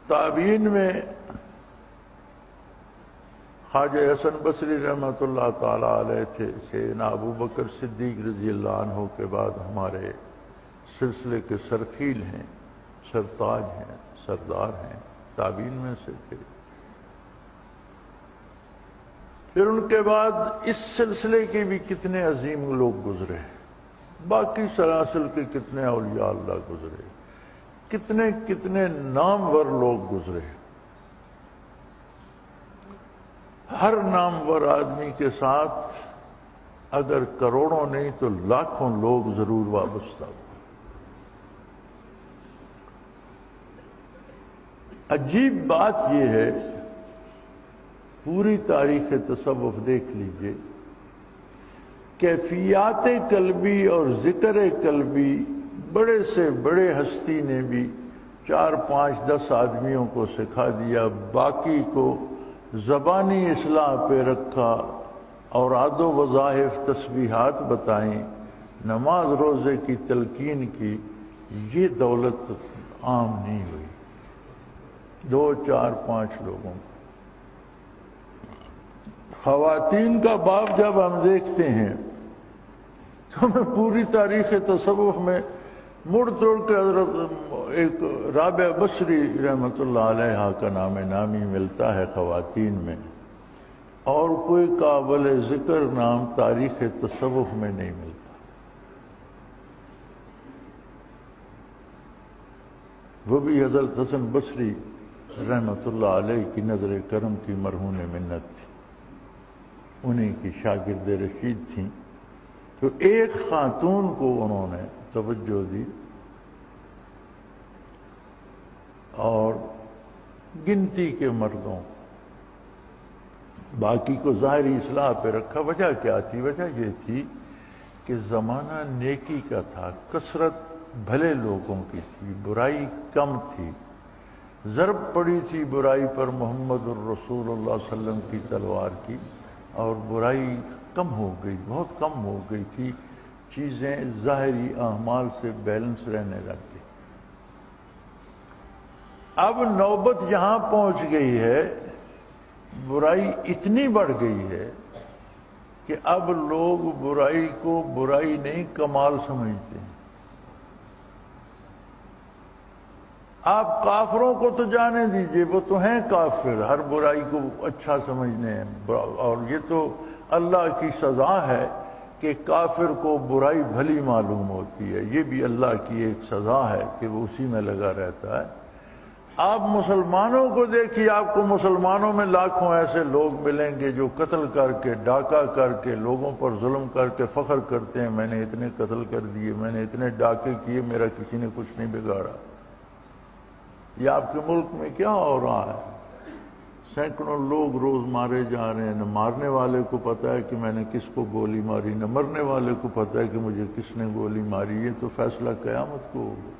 تابعین میں خواجہ حسن بصری رحمۃ اللہ تعالی علیہ تھے، سیدنا ابو بکر صدیق رضی اللہ عنہ کے بعد ہمارے سلسلے کے سرخیل ہیں، سرتاج ہیں، سردار ہیں، تابعین میں سے تھے۔ پھر ان کے بعد اس سلسلے کے بھی کتنے عظیم لوگ گزرے، باقی سلاسل کے کتنے اولیاء اللہ گزرے، کتنے کتنے نامور لوگ گزرے۔ ہر نامور آدمی کے ساتھ اگر کروڑوں نہیں تو لاکھوں لوگ ضرور وابستہ ہوئے۔ عجیب بات یہ ہے، پوری تاریخ تصوف دیکھ لیجئے، کیفیات قلبی اور ذکر قلبی بڑے سے بڑے ہستی نے بھی 4 5 10 آدمیوں کو سکھا دیا، باقی کو زبانی اصلاح پہ رکھا، اوراد و وظائف تسبیحات بتائیں، نماز روزے کی تلقین کی۔ یہ دولت عام نہیں ہوئی 2 4 5 لوگوں کو۔ خواتین کا باب جب ہم دیکھتے ہیں تو ہمیں پوری تاریخ تصوف میں مڑ توڑ کے حضرت ایک رابعہ بصری رحمۃ اللہ علیہ کا نام نامی ملتا ہے خواتین میں، اور کوئی قابل ذکر نام تاریخ تصوف میں نہیں ملتا۔ وہ بھی حضرت حسن بصری رحمۃ اللہ علیہ کی نظر کرم کی مرہون منت تھی، انہیں کی شاگرد رشید تھیں۔ تو ایک خاتون کو انہوں نے توجہ دی اور گنتی کے مردوں، باقی کو ظاہری اصلاح پہ رکھا۔ وجہ کیا تھی؟ وجہ یہ تھی کہ زمانہ نیکی کا تھا، کثرت بھلے لوگوں کی تھی، برائی کم تھی، ضرب پڑی تھی برائی پر محمد الرسول اللہ صلی اللہ علیہ وسلم کی تلوار کی، اور برائی کم ہو گئی، بہت کم ہو گئی تھی، چیزیں ظاہری اعمال سے بیلنس رہنے لگ گئی۔ اب نوبت یہاں پہنچ گئی ہے، برائی اتنی بڑھ گئی ہے کہ اب لوگ برائی کو برائی نہیں کمال سمجھتے ہیں۔ آپ کافروں کو تو جانے دیجئے، وہ تو ہیں کافر، ہر برائی کو اچھا سمجھنے ہیں، اور یہ تو اللہ کی سزا ہے کہ کافر کو برائی بھلی معلوم ہوتی ہے، یہ بھی اللہ کی ایک سزا ہے کہ وہ اسی میں لگا رہتا ہے۔ آپ مسلمانوں کو دیکھیے، آپ کو مسلمانوں میں لاکھوں ایسے لوگ ملیں گے جو قتل کر کے، ڈاکہ کر کے، لوگوں پر ظلم کر کے فخر کرتے ہیں، میں نے اتنے قتل کر دیے، میں نے اتنے ڈاکے کیے، میرا کسی نے کچھ نہیں بگاڑا۔ یہ آپ کے ملک میں کیا ہو رہا ہے؟ سینکڑوں لوگ روز مارے جا رہے ہیں، نہ مارنے والے کو پتہ ہے کہ میں نے کس کو گولی ماری، نہ مرنے والے کو پتہ ہے کہ مجھے کس نے گولی ماری۔ یہ تو فیصلہ قیامت کو ہوگا۔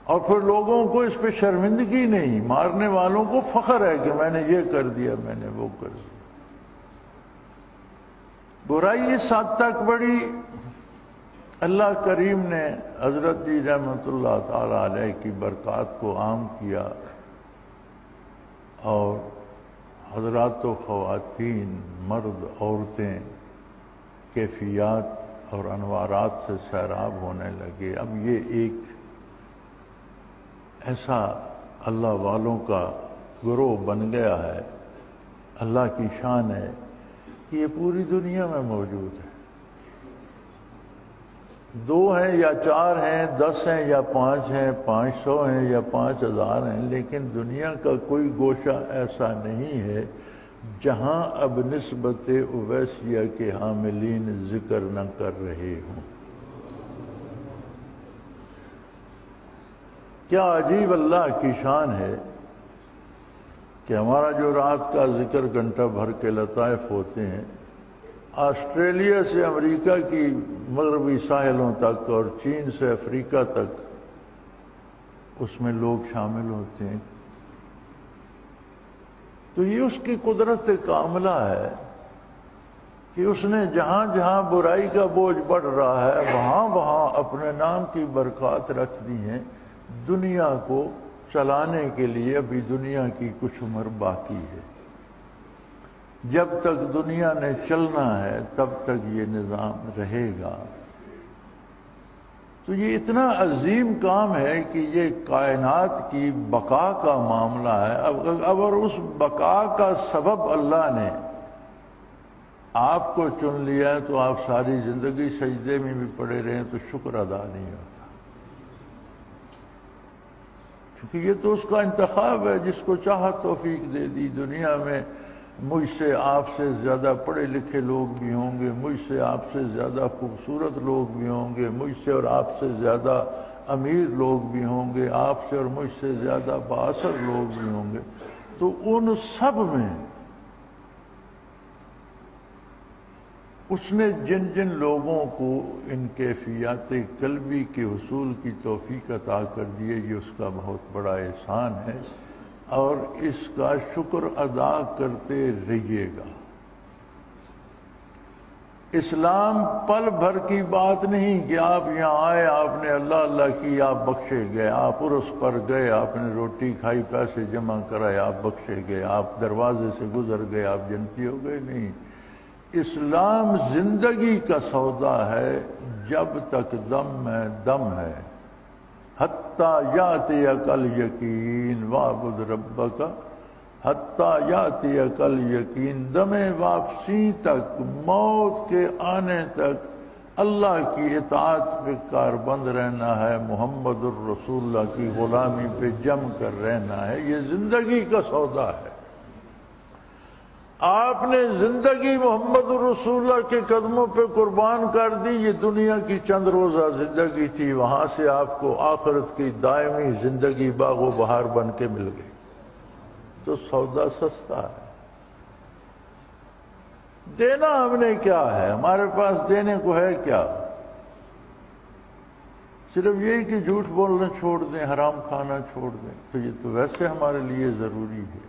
اور پھر لوگوں کو اس پہ شرمندگی نہیں، مارنے والوں کو فخر ہے کہ میں نے یہ کر دیا، میں نے وہ کر دیا۔ برائی اس حد تک بڑی، اللہ کریم نے حضرت جی رحمۃ اللہ تعالی علیہ کی برکات کو عام کیا، اور حضرات و خواتین، مرد، عورتیں کیفیات اور انوارات سے سیراب ہونے لگے۔ اب یہ ایک ایسا اللہ والوں کا گروہ بن گیا ہے، اللہ کی شان ہے کہ یہ پوری دنیا میں موجود ہے۔ 2 ہیں یا 4 ہیں، 10 ہیں یا 5 ہیں، 500 ہیں یا 5000 ہیں، لیکن دنیا کا کوئی گوشہ ایسا نہیں ہے جہاں اب نسبت اویسیہ کے حاملین ذکر نہ کر رہے ہوں۔ کیا عجیب اللہ کی شان ہے کہ ہمارا جو رات کا ذکر گھنٹہ بھر کے لطائف ہوتے ہیں، آسٹریلیا سے امریکہ کی مغربی ساحلوں تک اور چین سے افریقہ تک اس میں لوگ شامل ہوتے ہیں۔ تو یہ اس کی قدرت کاملہ ہے کہ اس نے جہاں جہاں برائی کا بوجھ بڑھ رہا ہے، وہاں وہاں اپنے نام کی برکات رکھ دی ہیں، دنیا کو چلانے کے لیے ابھی دنیا کی کچھ عمر باقی ہے۔ جب تک دنیا نے چلنا ہے تب تک یہ نظام رہے گا۔ تو یہ اتنا عظیم کام ہے کہ یہ کائنات کی بقا کا معاملہ ہے۔ اگر اس بقا کا سبب اللہ نے آپ کو چن لیا ہے تو آپ ساری زندگی سجدے میں بھی پڑے رہیں تو شکر ادا نہیں ہوتا، کیونکہ یہ تو اس کا انتخاب ہے، جس کو چاہا توفیق دے دی۔ دنیا میں مجھ سے آپ سے زیادہ پڑھے لکھے لوگ بھی ہوں گے، مجھ سے آپ سے زیادہ خوبصورت لوگ بھی ہوں گے، مجھ سے اور آپ سے زیادہ امیر لوگ بھی ہوں گے، آپ سے اور مجھ سے زیادہ بااثر لوگ بھی ہوں گے۔ تو ان سب میں اس نے جن جن لوگوں کو ان کیفیات قلبی کے حصول کی توفیق عطا کر دی ہے، یہ اس کا بہت بڑا احسان ہے، اور اس کا شکر ادا کرتے رہیے گا۔ اسلام پل بھر کی بات نہیں کہ آپ یہاں آئے، آپ نے اللہ اللہ کی، آپ بخشے گئے، آپ عرس پر گئے، آپ نے روٹی کھائی، پیسے جمع کرائے، آپ بخشے گئے، آپ دروازے سے گزر گئے، آپ جنتی ہو گئے۔ نہیں، اسلام زندگی کا سودا ہے، جب تک دم میں دم ہے، حتیٰ یاتیک الیقین وَاعْبُدْ رَبَّکَ حتیٰ یاتیک الیقین، دم واپسی تک، موت کے آنے تک اللہ کی اطاعت پہ کاربند رہنا ہے، محمد الرسول اللہ کی غلامی پہ جم کر رہنا ہے۔ یہ زندگی کا سودا ہے۔ آپ نے زندگی محمد الرسول اللہ کے قدموں پہ قربان کر دی۔ یہ دنیا کی چند روزہ زندگی تھی، وہاں سے آپ کو آخرت کی دائمی زندگی باغ و بہار بن کے مل گئی۔ تو سودا سستا ہے۔ دینا ہم نے کیا ہے؟ ہمارے پاس دینے کو ہے کیا؟ صرف یہی کہ جھوٹ بولنا چھوڑ دیں، حرام کھانا چھوڑ دیں، تو یہ تو ویسے ہمارے لیے ضروری ہے۔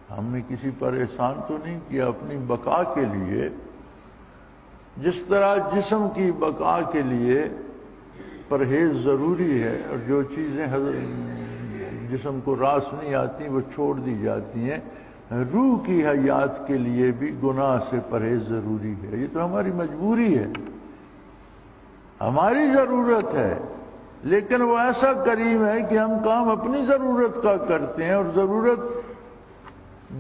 ہم نے کسی پر احسان تو نہیں کیا۔ اپنی بقا کے لیے، جس طرح جسم کی بقا کے لیے پرہیز ضروری ہے، اور جو چیزیں جسم کو راس نہیں آتی وہ چھوڑ دی جاتی ہیں، روح کی حیات کے لیے بھی گناہ سے پرہیز ضروری ہے۔ یہ تو ہماری مجبوری ہے، ہماری ضرورت ہے، لیکن وہ ایسا کریم ہے کہ ہم کام اپنی ضرورت کا کرتے ہیں، اور ضرورت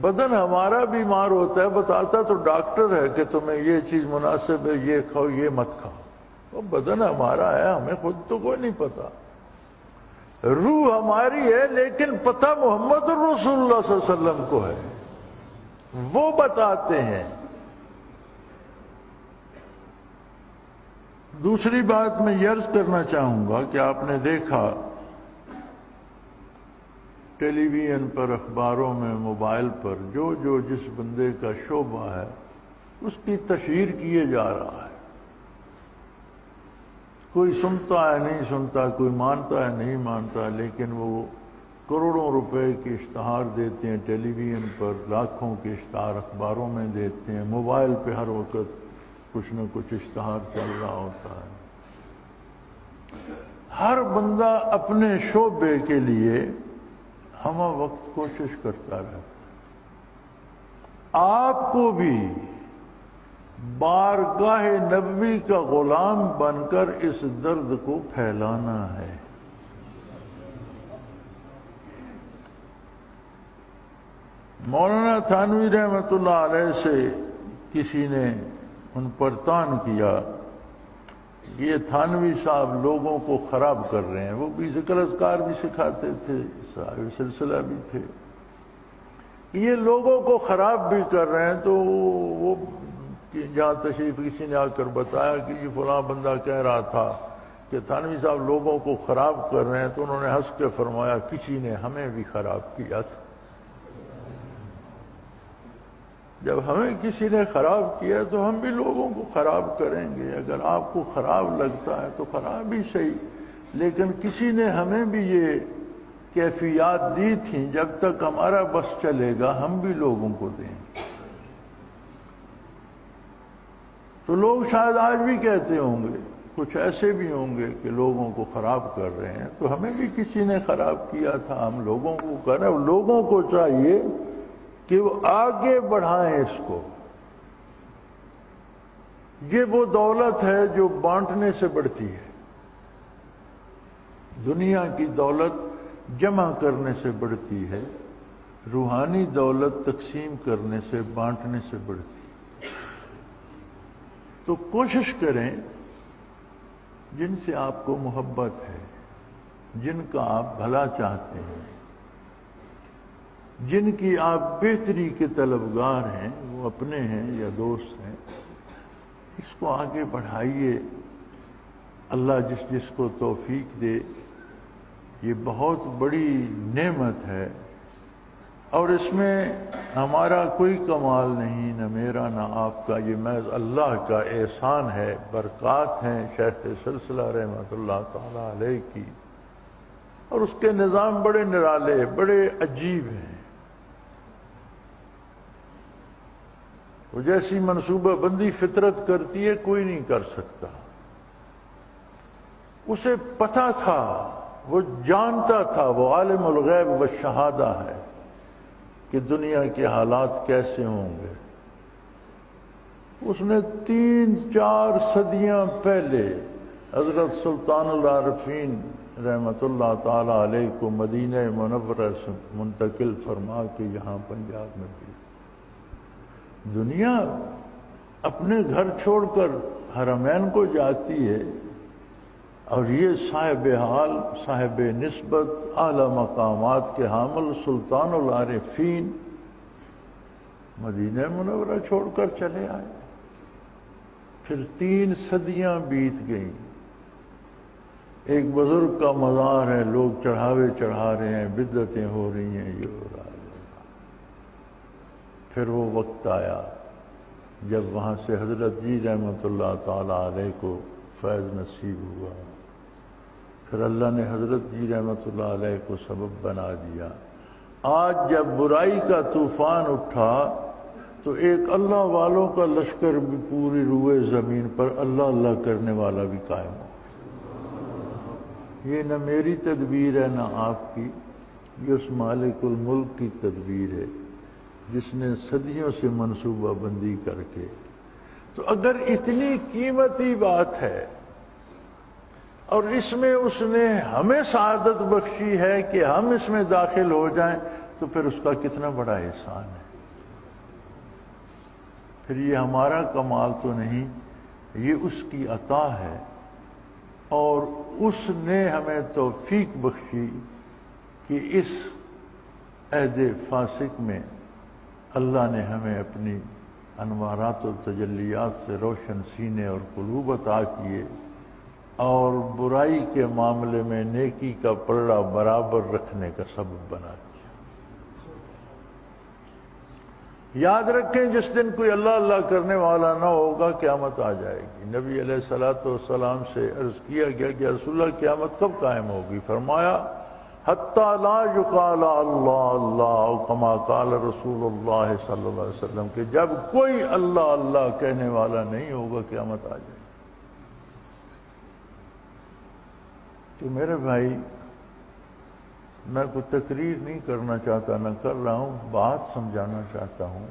بدن ہمارا بیمار ہوتا ہے، بتاتا تو ڈاکٹر ہے کہ تمہیں یہ چیز مناسب ہے، یہ کھاؤ یہ مت کھاؤ۔ وہ بدن ہمارا ہے، ہمیں خود تو کوئی نہیں پتا۔ روح ہماری ہے، لیکن پتہ محمد الرسول اللہ صلی اللہ علیہ وسلم کو ہے، وہ بتاتے ہیں۔ دوسری بات میں یہ عرض کرنا چاہوں گا کہ آپ نے دیکھا ٹیلی ویژن پر، اخباروں میں، موبائل پر، جو جس بندے کا شعبہ ہے اس کی تشہیر کیے جا رہا ہے۔ کوئی سنتا ہے نہیں سنتا، کوئی مانتا ہے نہیں مانتا، لیکن وہ کروڑوں روپے کے اشتہار دیتے ہیں ٹیلی ویژن پر، لاکھوں کے اشتہار اخباروں میں دیتے ہیں، موبائل پہ ہر وقت کچھ نہ کچھ اشتہار چل رہا ہوتا ہے۔ ہر بندہ اپنے شعبے کے لیے ہمہ وقت کوشش کرتا رہتا ہے۔ آپ کو بھی بارگاہ نبوی کا غلام بن کر اس درد کو پھیلانا ہے۔ مولانا تھانوی رحمۃ اللہ علیہ سے کسی نے ان پر طعن کیا، یہ تھانوی صاحب لوگوں کو خراب کر رہے ہیں۔ وہ بھی ذکر اذکار بھی سکھاتے تھے، صاحب سلسلہ بھی تھے، یہ لوگوں کو خراب بھی کر رہے ہیں۔ تو وہ جہاں تشریف کسی نے آ کر بتایا کہ یہ فلاں بندہ کہہ رہا تھا کہ تھانوی صاحب لوگوں کو خراب کر رہے ہیں، تو انہوں نے ہنس کے فرمایا کسی نے ہمیں بھی خراب کیا تھا۔ جب ہمیں کسی نے خراب کیا تو ہم بھی لوگوں کو خراب کریں گے۔ اگر آپ کو خراب لگتا ہے تو خراب ہی صحیح، لیکن کسی نے ہمیں بھی یہ کیفیات دی تھیں، جب تک ہمارا بس چلے گا ہم بھی لوگوں کو دیں گے۔ تو لوگ شاید آج بھی کہتے ہوں گے کچھ ایسے بھی ہوں گے کہ لوگوں کو خراب کر رہے ہیں، تو ہمیں بھی کسی نے خراب کیا تھا، ہم لوگوں کو کر رہے ہیں۔ لوگوں کو چاہیے کہ وہ آگے بڑھائیں اس کو۔ یہ وہ دولت ہے جو بانٹنے سے بڑھتی ہے۔ دنیا کی دولت جمع کرنے سے بڑھتی ہے، روحانی دولت تقسیم کرنے سے، بانٹنے سے بڑھتی ہے۔ تو کوشش کریں، جن سے آپ کو محبت ہے، جن کا آپ بھلا چاہتے ہیں، جن کی آپ بہتری کے طلبگار ہیں، وہ اپنے ہیں یا دوست ہیں، اس کو آگے بڑھائیے۔ اللہ جس کو توفیق دے، یہ بہت بڑی نعمت ہے، اور اس میں ہمارا کوئی کمال نہیں، نہ میرا نہ آپ کا، یہ محض اللہ کا احسان ہے، برکات ہیں شیخ سلسلہ رحمۃ اللہ تعالی علیہ کی، اور اس کے نظام بڑے نرالے، بڑے عجیب ہیں۔ وہ جیسی منصوبہ بندی فطرت کرتی ہے کوئی نہیں کر سکتا۔ اسے پتہ تھا، وہ جانتا تھا، وہ عالم الغیب والشہادہ ہے کہ دنیا کے حالات کیسے ہوں گے۔ اس نے 3-4 صدیاں پہلے حضرت سلطان العارفین رحمۃ اللہ تعالی علیہ کو مدینہ منورہ سے منتقل فرما کے یہاں پنجاب میں بھی دنیا اپنے گھر چھوڑ کر حرمین کو جاتی ہے، اور یہ صاحب حال، صاحب نسبت، اعلی مقامات کے حامل سلطان العارفین مدینہ منورہ چھوڑ کر چلے آئے۔ پھر 3 صدیاں بیت گئیں۔ ایک بزرگ کا مزار ہے، لوگ چڑھاوے چڑھا رہے ہیں، بدعتیں ہو رہی ہیں، یہ ہو رہا ہے۔ پھر وہ وقت آیا جب وہاں سے حضرت جی رحمۃ اللہ تعالی علیہ کو فیض نصیب ہوا۔ پھر اللہ نے حضرت جی رحمۃ اللہ علیہ کو سبب بنا دیا۔ آج جب برائی کا طوفان اٹھا تو ایک اللہ والوں کا لشکر بھی پوری روئے زمین پر اللہ اللہ کرنے والا بھی قائم ہو۔ یہ نہ میری تدبیر ہے نہ آپ کی، یہ اس مالک الملک کی تدبیر ہے جس نے صدیوں سے منصوبہ بندی کر کے۔ تو اگر اتنی قیمتی بات ہے اور اس میں اس نے ہمیں سعادت بخشی ہے کہ ہم اس میں داخل ہو جائیں، تو پھر اس کا کتنا بڑا احسان ہے۔ پھر یہ ہمارا کمال تو نہیں، یہ اس کی عطا ہے، اور اس نے ہمیں توفیق بخشی کہ اس عہد فاسق میں اللہ نے ہمیں اپنی انوارات و تجلیات سے روشن سینے اور قلوب عطا کیے، اور برائی کے معاملے میں نیکی کا پلڑا برابر رکھنے کا سبب بنا دیا۔ یاد رکھیں، جس دن کوئی اللہ اللہ کرنے والا نہ ہوگا، قیامت آ جائے گی۔ نبی علیہ الصلوۃ والسلام سے عرض کیا گیا کہ رسول اللہ قیامت کب قائم ہوگی؟ فرمایا حتیٰ لا یقال اللہ اللہ، کما قال رسول اللہ صلی اللہ علیہ وسلم، کہ جب کوئی اللہ اللہ کہنے والا نہیں ہوگا قیامت آ جائے گی۔ تو میرے بھائی، میں کوئی تقریر نہیں کرنا چاہتا، نہ کر رہا ہوں، بات سمجھانا چاہتا ہوں۔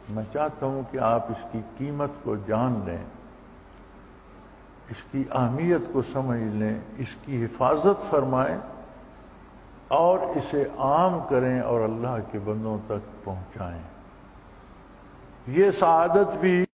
میں چاہتا ہوں کہ آپ اس کی قیمت کو جان لیں، اس کی اہمیت کو سمجھ لیں، اس کی حفاظت فرمائیں، اور اسے عام کریں اور اللہ کے بندوں تک پہنچائیں۔ یہ سعادت بھی